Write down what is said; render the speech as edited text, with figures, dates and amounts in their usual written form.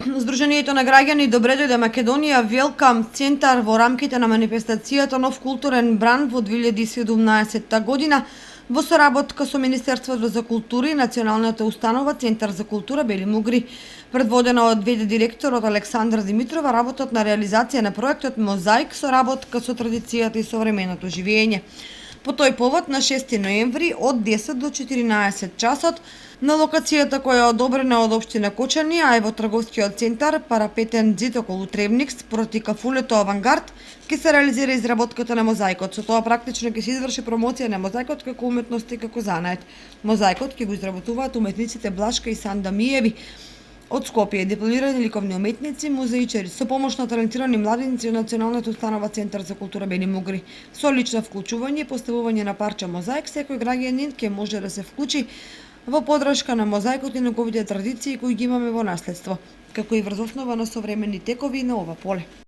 Здруженијето на граѓани Добре дојде Македонија Велкам центар во рамките на манифестацијата Нов културен бран во 2017 година во соработка со Министерството за култура и Националната установа Центар за култура Бели Мугри. Предводена од ВД директорот Александра Димитрова, работот на реализација на проектот Мозаик соработка со традицијата и современото живење. По тој повод на 6 ноември од 10 до 14 часот на локацијата која е одобрена од општина Кочани, а е во трговскиот центар Парапетен ѕид околу Требник спроти кафулето Авангард, ќе се реализира изработката на мозаикот. Со тоа практично ќе се изврши промоција на мозаикот како уметност и како занает. Мозаикот ќе го изработуваат уметниците Блашка и Санда Миеви од Скопје, дипломирани ликовни уметници, музеичари со помош на талентирани младинци од Националната установа Центар за култура Бели Мугри. Со лично вклучување и поставување на парче мозаик, секој граѓанин ќе може да се вклучи во подршка на мозаикот и неговите традиции кои ги имаме во наследство, како и врз основа на современи текови на ова поле.